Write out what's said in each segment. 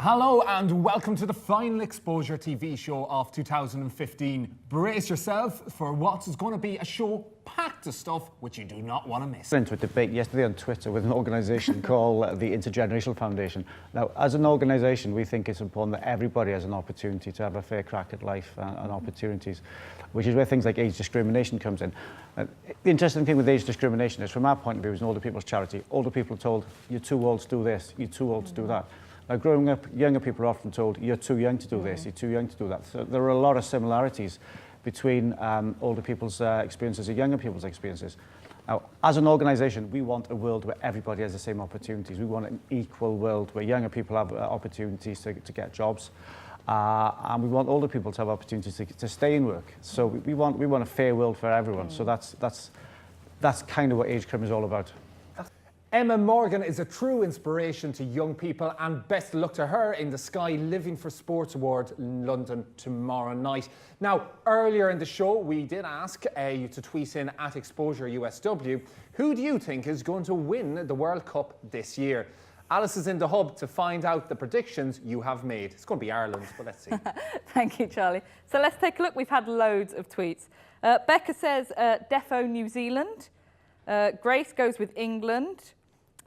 Hello and welcome to the final Exposure TV show of 2015. Brace yourself for what is going to be a show packed of stuff which you do not want to miss. I went into a debate yesterday on Twitter with an organisation called the Intergenerational Foundation. Now, as an organisation, we think it's important that everybody has an opportunity to have a fair crack at life and opportunities, which is where things like age discrimination comes in. The interesting thing with age discrimination is, from our point of view, as an older people's charity, older people are told, you're too old to do this, you're too old to do that. Now, growing up, younger people are often told, you're too young to do this, you're too young to do that. So there are a lot of similarities between older people's experiences and younger people's experiences. Now, as an organisation, we want a world where everybody has the same opportunities. We want an equal world where younger people have opportunities to get jobs, and we want older people to have opportunities to stay in work. So we want a fair world for everyone. So that's kind of what Age Crim is all about. Emma Morgan is a true inspiration to young people, and best luck to her in the Sky Living for Sports Award in London tomorrow night. Now, earlier in the show, we did ask you to tweet in at Exposure USW, who do you think is going to win the World Cup this year? Alice is in the hub to find out the predictions you have made. It's going to be Ireland, but let's see. Thank you, Charlie. So let's take a look. We've had loads of tweets. Becca says defo New Zealand. Grace goes with England.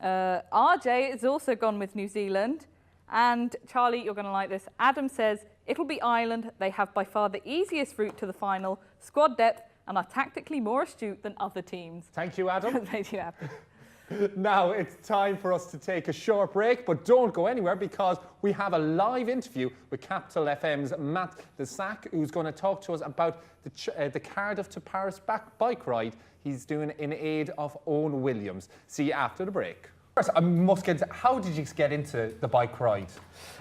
RJ has also gone with New Zealand. And Charlie, you're going to like this. Adam says it'll be Ireland. They have by far the easiest route to the final, squad depth, and are tactically more astute than other teams. Thank you, Adam. Thank you, Adam. Now it's time for us to take a short break, but don't go anywhere because we have a live interview with Capital FM's Matt Desac, who's going to talk to us about the Cardiff to Paris bike ride he's doing in aid of Owen Williams. See you after the break. First, I must get into, how did you get into the bike ride?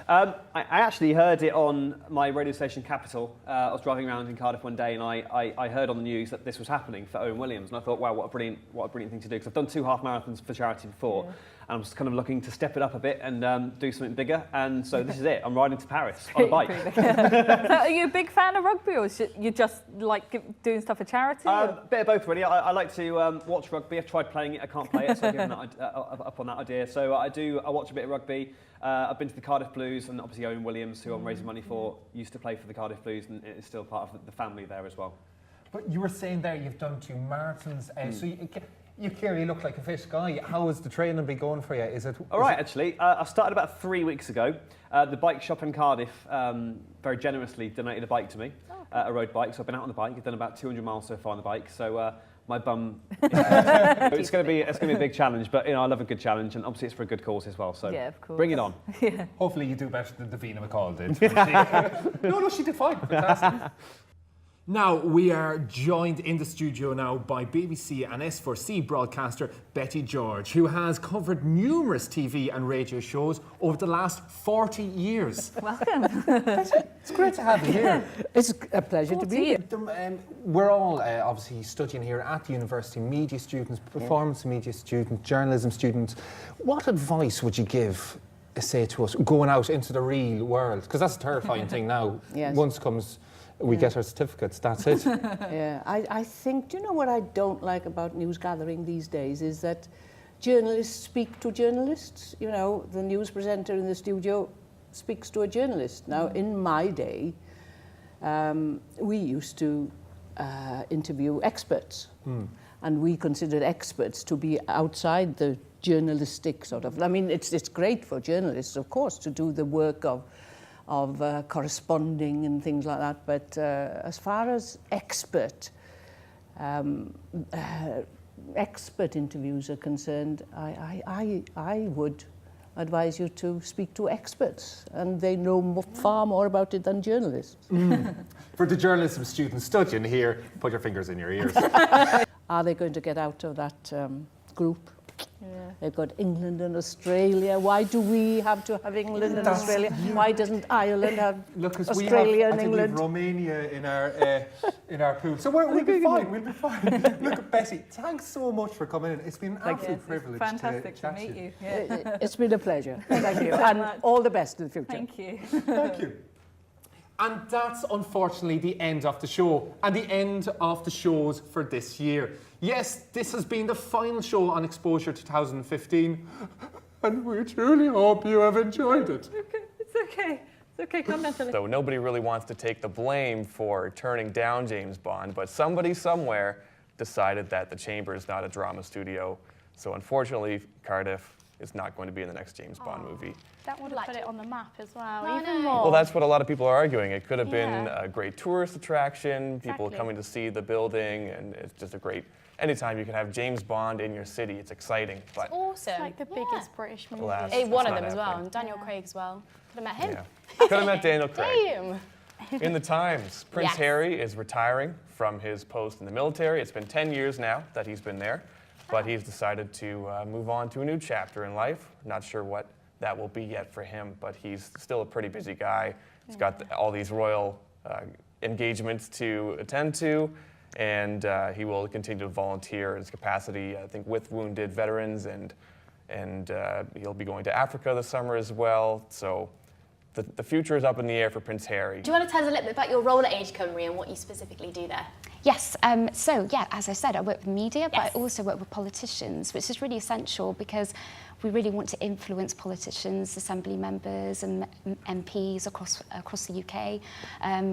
I actually heard it on my radio station Capital. I was driving around in Cardiff one day and I heard on the news that this was happening for Owen Williams, and I thought, wow, what a brilliant thing to do, because I've done 2 half marathons for charity before, and I'm just kind of looking to step it up a bit and do something bigger, and so this is it. I'm riding to Paris on a bike. So are you a big fan of rugby, or is you just like doing stuff for charity? Bit of both, really. I like to watch rugby. I've tried playing it, I can't play it, so I've given up on that idea. So I watch a bit of rugby. I've been to the Cardiff Blues, and obviously Owen Williams, who I'm raising money for, used to play for the Cardiff Blues, and is still part of the family there as well. But you were saying there you've done 2 marathons, so you clearly look like a fit guy. How has the training been going for you? Is it all right? Actually, I started about 3 weeks ago. The bike shop in Cardiff very generously donated a bike to me, a road bike. So I've been out on the bike. I've done about 200 miles so far on the bike. So my bum, it's going to be a big challenge. But I love a good challenge, and obviously it's for a good cause as well. So yeah, of course. Bring it on. Yeah. Hopefully you do better than Davina McCall did. No, she did fine. Fantastic. Now, we are joined in the studio now by BBC and S4C broadcaster Betty George, who has covered numerous TV and radio shows over the last 40 years. Welcome. It's great to have you here. It's a pleasure to be here. We're all obviously studying here at the university, media students, performance media students, journalism students. What advice would you give, say, to us going out into the real world? Because that's a terrifying thing now. Yes. Once comes... We get our certificates, that's it. Yeah, I think, do you know what I don't like about news gathering these days is that journalists speak to journalists. The news presenter in the studio speaks to a journalist. Now, in my day, we used to interview experts, and we considered experts to be outside the journalistic sort of... I mean, it's great for journalists, of course, to do the work of corresponding and things like that, but as far as expert interviews are concerned, I would advise you to speak to experts, and they know far more about it than journalists. For the journalism students studying here, put your fingers in your ears. Are they going to get out of that group? Yeah. They've got England and Australia. Why do we have to have England and Australia? Why doesn't Ireland have Australia and England? We have Romania in our pool. So we'll be fine. We'll be fine. Look, Betty, thanks so much for coming in. It's been an absolute privilege. Fantastic to meet you. It's been a pleasure. Thank you, and all the best in the future. Thank you. Thank you. And that's unfortunately the end of the show, and the end of the shows for this year. Yes, this has been the final show on Exposure 2015, and we truly hope you have enjoyed it. It's okay. It's okay, come Natalie. So nobody really wants to take the blame for turning down James Bond, but somebody somewhere decided that the Chamber is not a drama studio. So unfortunately, Cardiff is not going to be in the next James Bond movie. That would have put it on the map as well, No, even no. more. Well, that's what a lot of people are arguing. It could have Yeah. been a great tourist attraction, people Exactly. coming to see the building, and it's just a great, anytime you can have James Bond in your city, it's exciting. But Awesome. It's like the biggest British movie. alas, One it's of not them as well, happening. and Daniel Craig as well. Could have met him. Yeah. Could have met Daniel Craig. Damn. In the Times, Prince Yes. Harry is retiring from his post in the military. It's been 10 years now that he's been there, but he's decided to move on to a new chapter in life. Not sure what that will be yet for him, but he's still a pretty busy guy. He's got all these royal engagements to attend to, and he will continue to volunteer in his capacity, I think, with wounded veterans, and he'll be going to Africa this summer as well. So the future is up in the air for Prince Harry. Do you want to tell us a little bit about your role at Age Cymru and what you specifically do there? Yes, so yeah, as I said, I work with media, but I Yes. also work with politicians, which is really essential because we really want to influence politicians, assembly members and MPs across the UK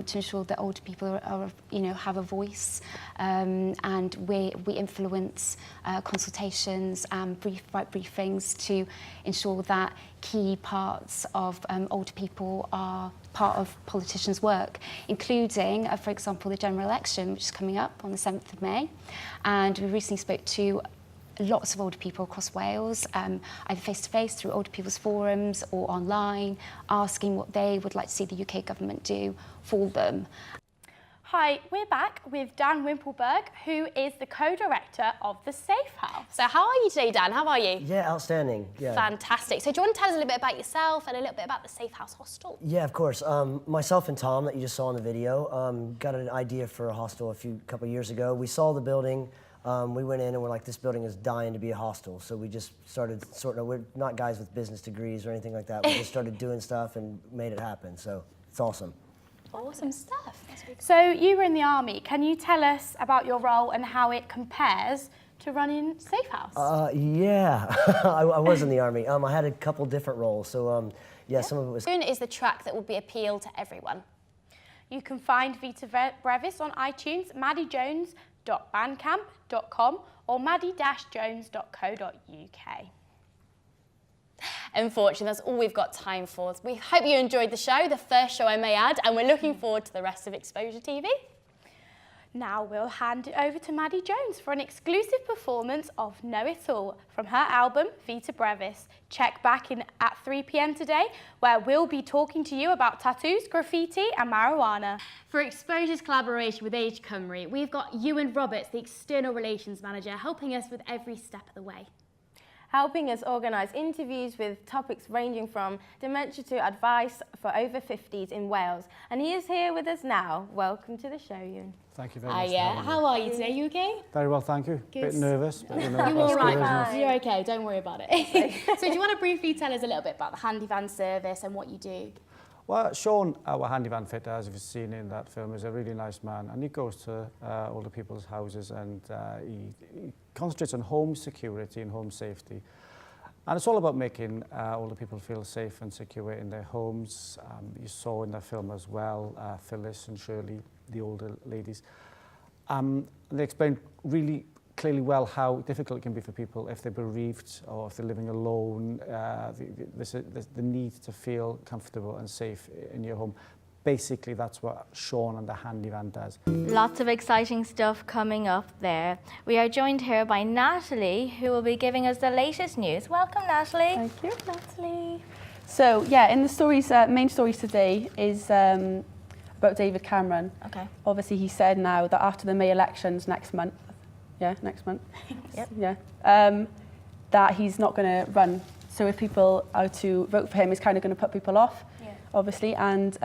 to ensure that older people are have a voice, and we influence consultations and write briefings to ensure that key parts of older people are part of politicians' work, including, for example, the general election, which is coming up on the 7th of May. And we recently spoke to lots of older people across Wales, either face-to-face through older people's forums or online, asking what they would like to see the UK government do for them. Hi, we're back with Dan Wimpelberg, who is the co-director of the Safe House. So how are you today, Dan? How are you? Yeah, outstanding. Yeah. Fantastic. So do you want to tell us a little bit about yourself and a little bit about the Safe House Hostel? Yeah, of course. Myself and Tom, that you just saw in the video, got an idea for a hostel a couple years ago. We saw the building. We went in and we're like, this building is dying to be a hostel. So we just started we're not guys with business degrees or anything like that. We just started doing stuff and made it happen. So it's awesome. Awesome stuff. So you were in the army. Can you tell us about your role and how it compares to running Safe House? Yeah, I was in the army. I had a couple different roles. So yeah, some of it was... Soon is the track that will be appeal to everyone. You can find Vita Brevis on iTunes, maddiejones.bandcamp.com or maddie-jones.co.uk. Unfortunately, that's all we've got time for. We hope you enjoyed the show, the first show I may add, and we're looking forward to the rest of Exposure TV. Now we'll hand it over to Maddie Jones for an exclusive performance of Know It All from her album Vita Brevis. Check back in at 3 p.m. today, where we'll be talking to you about tattoos, graffiti and marijuana. For Exposure's collaboration with Age Cymru, we've got Ewan Roberts, the External Relations Manager, helping us with every step of the way. Helping us organise interviews with topics ranging from dementia to advice for over 50s in Wales. And he is here with us now. Welcome to the show, Ewan. Thank you very much. How are you today? You okay? Very well, thank you. Good. Bit nervous. But You're all right. You're okay. Don't worry about it. So do you want to briefly tell us a little bit about the handy van service and what you do? Well, Sean, our handy van fitter, as you've seen in that film, is a really nice man, and he goes to older people's houses and he concentrates on home security and home safety. And it's all about making older people feel safe and secure in their homes. You saw in the film as well, Phyllis and Shirley, the older ladies. They explained really clearly well how difficult it can be for people if they're bereaved or if they're living alone. The need to feel comfortable and safe in your home. Basically, that's what Sean and the handy van does. Lots of exciting stuff coming up there. We are joined here by Natalie, who will be giving us the latest news. Welcome, Natalie. Thank you, Natalie. So, yeah, in the stories, main stories today is about David Cameron. Okay. Obviously, he said now that after the May elections next month, next month, Yep. yeah, that he's not going to run. So if people are to vote for him, it's kind of going to put people off. Obviously, and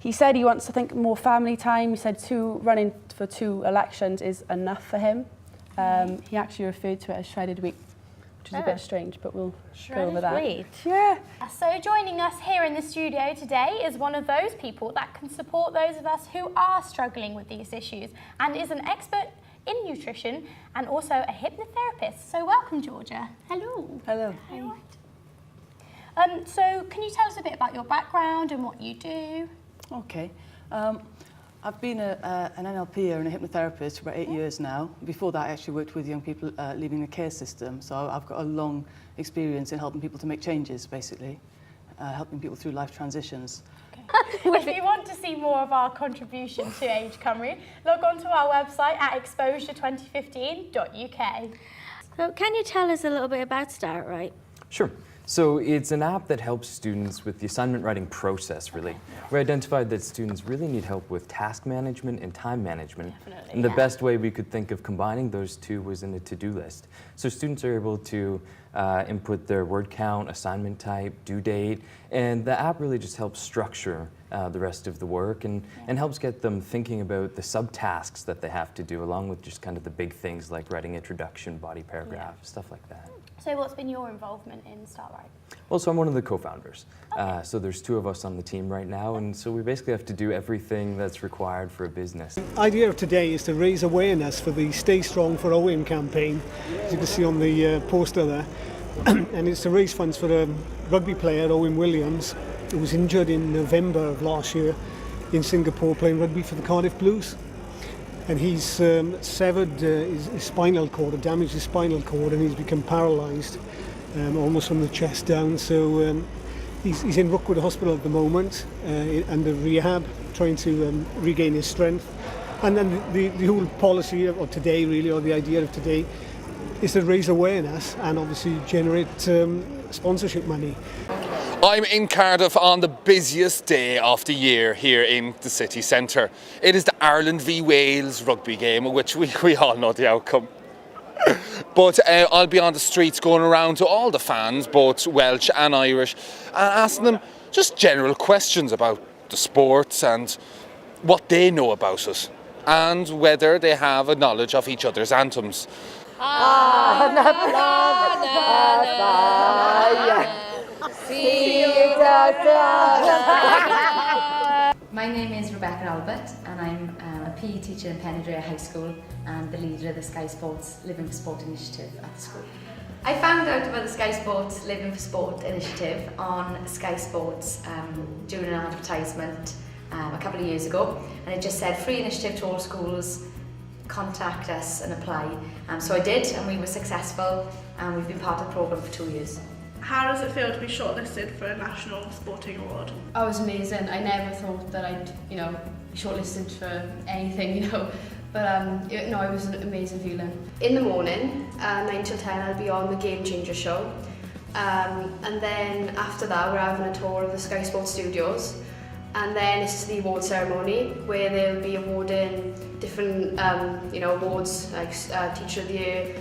he said he wants, I think, more family time. He said running for 2 elections is enough for him. He actually referred to it as shredded wheat, which is a bit strange, but we'll go over that. Shredded wheat. Yeah. So joining us here in the studio today is one of those people that can support those of us who are struggling with these issues and is an expert in nutrition and also a hypnotherapist. So welcome, Georgia. Hello. Hello. Hi. So can you tell us a bit about your background and what you do? Okay. I've been an NLPer and a hypnotherapist for about 8 years now. Before that, I actually worked with young people leaving the care system. So I've got a long experience in helping people to make changes, basically, helping people through life transitions. If you want to see more of our contribution to Age Cymru, log on to our website at exposure2015.uk. So can you tell us a little bit about Start Right? Sure. So it's an app that helps students with the assignment writing process, really. We identified that students really need help with task management and time management. Definitely, And the yeah. best way we could think of combining those two was in a to-do list. So students are able to input their word count, assignment type, due date, and the app really just helps structure the rest of the work and helps get them thinking about the subtasks that they have to do, along with just kind of the big things like writing introduction, body paragraph, stuff like that. So what's been your involvement in Start Right? Well, so I'm one of the co-founders. So there's 2 of us on the team right now, and so we basically have to do everything that's required for a business. The idea of today is to raise awareness for the Stay Strong for Owen campaign, as you can see on the poster there. And it's to raise funds for a rugby player, Owen Williams, who was injured in November of last year in Singapore playing rugby for the Cardiff Blues. And he's severed his spinal cord, or damaged his spinal cord, and he's become paralysed almost from the chest down. So he's in Rookwood Hospital at the moment, under rehab, trying to regain his strength. And then the whole policy of today, really, or the idea of today, is to raise awareness and obviously generate sponsorship money. I'm in Cardiff on the busiest day of the year here in the city centre. It is the Ireland v Wales rugby game, of which we all know the outcome. But I'll be on the streets going around to all the fans, both Welsh and Irish, and asking them just general questions about the sports and what they know about it, and whether they have a knowledge of each other's anthems. My name is Rebecca Albert, and I'm a PE teacher in Penydrea High School and the leader of the Sky Sports Living for Sport initiative at the school. I found out about the Sky Sports Living for Sport initiative on Sky Sports during an advertisement a couple of years ago, and it just said free initiative to all schools, contact us and apply. So I did, and we were successful, and we've been part of the programme for 2 years. How does it feel to be shortlisted for a national sporting award? Oh, it was amazing. I never thought that I'd, be shortlisted for anything, But it was an amazing feeling. In the morning, 9 till 10, I'll be on the Game Changer show. And then after that, we're having a tour of the Sky Sports studios. And then it's the award ceremony where they'll be awarding different, awards like Teacher of the Year,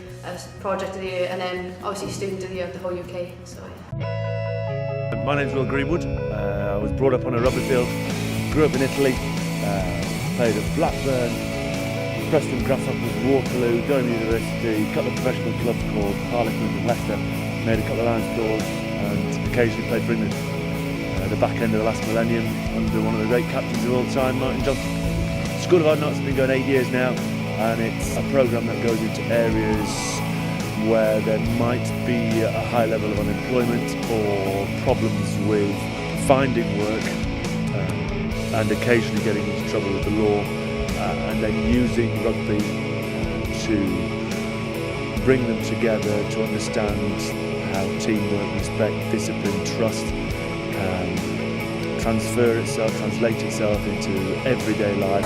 Project of the Year, and then obviously Student of the Year of the whole UK. So, yeah. My name's Will Greenwood. I was brought up on a rugby field, grew up in Italy, played at Blackburn, Preston Grasshoppers, Waterloo, Durham University, a couple of professional clubs called Harlequins and Leicester, made a couple of Lions tours and occasionally played for England. The back end of the last millennium under one of the great captains of all time, Martin Johnson. School of Hard Knocks has been going 8 years now, and it's a programme that goes into areas where there might be a high level of unemployment or problems with finding work and occasionally getting into trouble with the law, and then using rugby to bring them together to understand how teamwork, respect, discipline, trust can translate itself into everyday life.